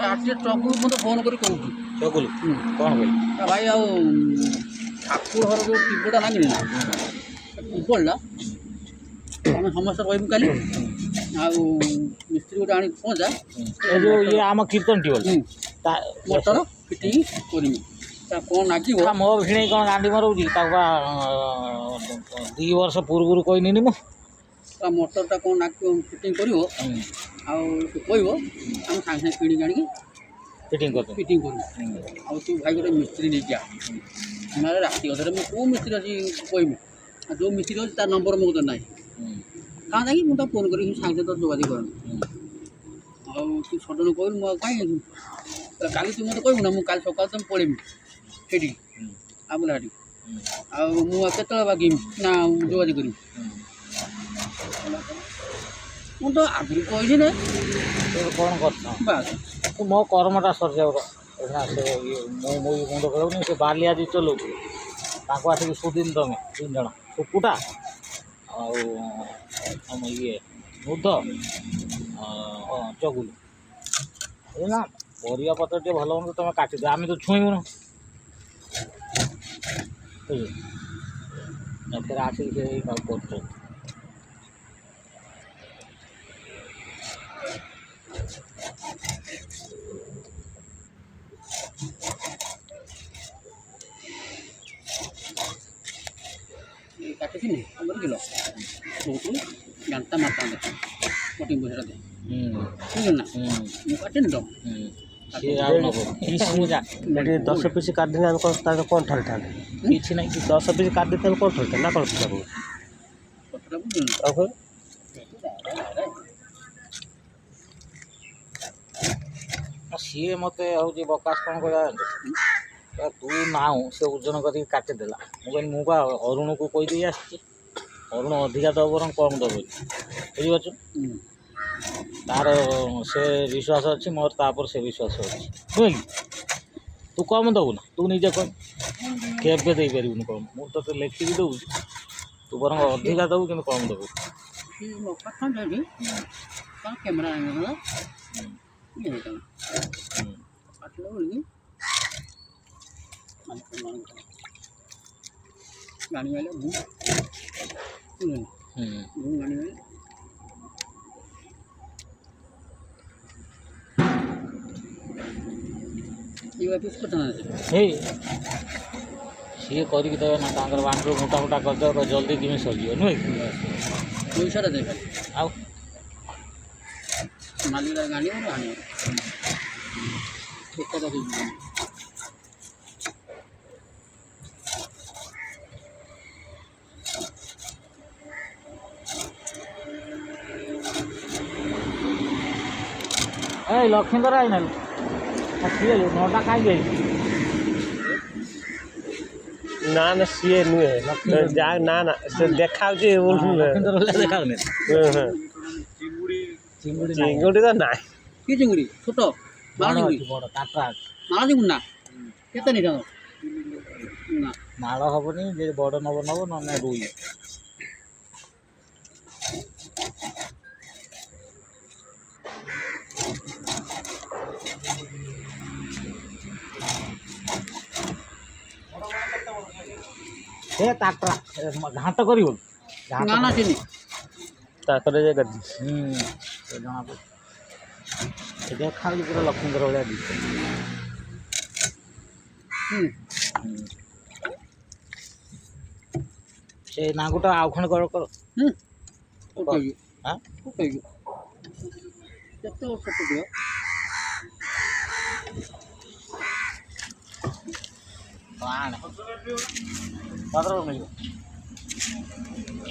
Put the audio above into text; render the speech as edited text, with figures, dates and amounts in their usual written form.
ଆଜି ଚଗୁଲ ମୋତେ ଫୋନ୍ କରି କହୁଛି ଚଗୁଲ କ'ଣ କହିଲି ଭାଇ ଆଉ ଠାକୁର ଘର ଯେଉଁ ଟିପଟା ଲାଗିନି ନା ଟିପଟା ଆମେ ସମସ୍ତେ ରହିବୁ କାଲି ଆଉ ମିସ୍ତ୍ରୀ ଗୋଟେ ଆଣିକି ପହଞ୍ଚା ଏ ଯେଉଁ ଇଏ ଆମ କୀର୍ତ୍ତନ ଟିବଲ ମଟର ଫିଟିଂ କରିମି ତା କ'ଣ ଲାଗିବ ମୋ ଭିଣେଇ କ'ଣ ଗାଣ୍ଡି ମରଉଛି ତାକୁ ବା 2 ବର୍ଷ ପୂର୍ବରୁ କହିନିନି ମୁଁ ତା ମଟରଟା କ'ଣ ଲାଗିବ ଫିଟିଂ କରିବ ଆଉ ସେ କହିବ ଆମେ ସାଙ୍ଗେ ସାଙ୍ଗେ କିଣିକି ଆଣିକି ଫିଟିଂ କରିଦେବୁ ଫିଟିଂ କରିବୁ ଆଉ ତୁ ଭାଇ ଗୋଟେ ମିସ୍ତ୍ରୀ ନେଇକି ଆ ନହେଲେ ରାତି ଅଧରେ ମୁଁ କେଉଁ ମିସ୍ତ୍ରୀ ଅଛି କହିବି ଆଉ ଯେଉଁ ମିସ୍ତ୍ରୀ ଅଛି ତା ନମ୍ବର ମୋ କତିରେ ନାହିଁ କାହିଁକି କି ମୁଁ ତାକୁ ଫୋନ୍ କରିକି ସାଙ୍ଗେ ସାଙ୍ଗେ ଯୋଗାଯୋଗ କରିବି ଆଉ ତୁ ସଡ଼ନ କହିଲୁ ମୁଁ ଆଉ କାହିଁକି କାଲି ତୁ ମୋତେ କହିବୁ ନା ମୁଁ କାଲି ସକାଳୁ ତ ପଳେଇବି ସେଠିକି ଆବୁଲା ସେଠି ଆଉ ମୁଁ ଆଉ କେତେବେଳେ ବାଗିବି ନା ଯୋଗାଯୋଗ କରିବି ମୁଁ ତ ଆଗରୁ କହିଛି ନା କ'ଣ କରୁଛ ବାସ୍ ତୁ ମୋ କର୍ମଟା ସରିଯାଉ ସେ ମୁଁ ମୁଣ୍ଡ ଖେଳଉନି ସେ ବାଲି ଆଜି ଚଲାଉଛି ତାଙ୍କୁ ଆସିକି ସୁଦିନ ତମେ 3 ଜଣ ସୁକୁଟା ଆଉ ଆମ ଇଏ ବୃଦ୍ଧ ଚଗୁଲ ନା ପରିବା ପତ୍ର ଟିକେ ଭଲ ମନ୍ଦ ତମେ କାଟିଦିଅ ଆମେ ତ ଛୁଇଁବୁନୁ ଏଥିରେ ଆସିକି ସେ କରୁଛନ୍ତି କାଟିଥିଲି 15 କିଲୋ ବହୁତ ଗାଣ୍ଟା ମାରଥାନ୍ତେ କଟିଂ ପଇସାଟା ଦେ ବୁଝିଲ ନା ମୁଁ କାଟିନି ତ ସିଏ ଆଉ ନେବ 10 ପିସ୍ କାଟିଦେଲେ ଆମେ କ'ଣ ଠାରିଥାନ୍ତେ କିଛି ନାହିଁ 10 ପିସ୍ କାଟିଦେଲେ କ'ଣ ଠାରିଥାନ୍ତେ ନା କ'ଣ ପିଠା କଥାଟା ବୁଝିଲ ଆଉ ସିଏ ମୋତେ ହେଉଛି ବକାସ କ'ଣ କରିବା ତୁ ନାଉ ସେ ଓଜନ କରିକି କାଟିଦେଲା ମୁଁ କହିଲି ମୁଁ ବା ଅରୁଣକୁ କହିଦେଇ ଆସିଛି ଅରୁଣ ଅଧିକା ଦେବ ବରଂ କମ୍ ଦେବ ବୁଝିପାରୁଛୁ ତାର ସେ ବିଶ୍ୱାସ ଅଛି ମୋର ତାପରେ ସେ ବିଶ୍ୱାସ ଅଛି ନୁହେଁ କି ତୁ କମ୍ ଦେବୁ ନା ତୁ ନିଜେ କହ କେବେ ଦେଇପାରିବୁନି କମ୍ ମୁଁ ତୋତେ ଲେଖିକି ଦେଉଛି ତୁ ବରଂ ଅଧିକା ଦେବୁ କିନ୍ତୁ କମ୍ ଦେବୁ କ୍ୟାମେରା ଆଣିଗଲା କାଟିଲା ବେଳିକି ଗାଡ଼ି ଆଇଲା ମୁଁ ଗାଡ଼ି ଆଇଲା ହେଇ ସିଏ କରିକି ଦେବେ ନା ତାଙ୍କର ବାଣ୍ଟରୁ ମୋଟା ମୋଟା କରିଦେବ ଜଲ୍ଦି କେମିତି ସରିଯିବ ନୁହେଁ କି ପଇସାଟା ଦେବେ ଆଉ ମାଲିକ ଗାଡ଼ି ଆଣିବ ଏକାଟା ଦେଇଯିବ এই লক্ষ্মীন্দর আইনা ସିଏ ନଅଟା କାହିଁକି ହେଇଛି ନା ସିଏ ନୁହେଁ ନା ସେ ଦେଖାଉଛି ଦେଖାଉନି ଚିଙ୍ଗୁଡ଼ି ତ ନାହିଁ କି ଚିଙ୍ଗୁଡ଼ି ଛୋଟ ମାଳ ଚିଙ୍ଗୁଡ଼ି ବଡ଼ କାଟା ମାଳ ଚିଙ୍ଗୁଡ଼ି ନା କେତେ ନେଇ ନା ମାଳ ହେବନି ଯେ ବଡ଼ ନେବ ନହେଲେ ରୋଇ ସେ ତାଟା ଘାଣ୍ଟ କରିବ ନା ନା ଚିନି ତାଙ୍କର ଯେ ଗାଡ଼ି ଜଣା ଦେଖାଉଛି ପୁରା ଲକ୍ଷ୍ମୀଙ୍କର ଭଳିଆ ଦିଶେ ସେ ନାଙ୍ଗୁଟା ଆଉ ଖଣ୍ଡେ କର କେତେ ଛୋଟ ଦିଅ ଆଣେ 15 ମିଳିବ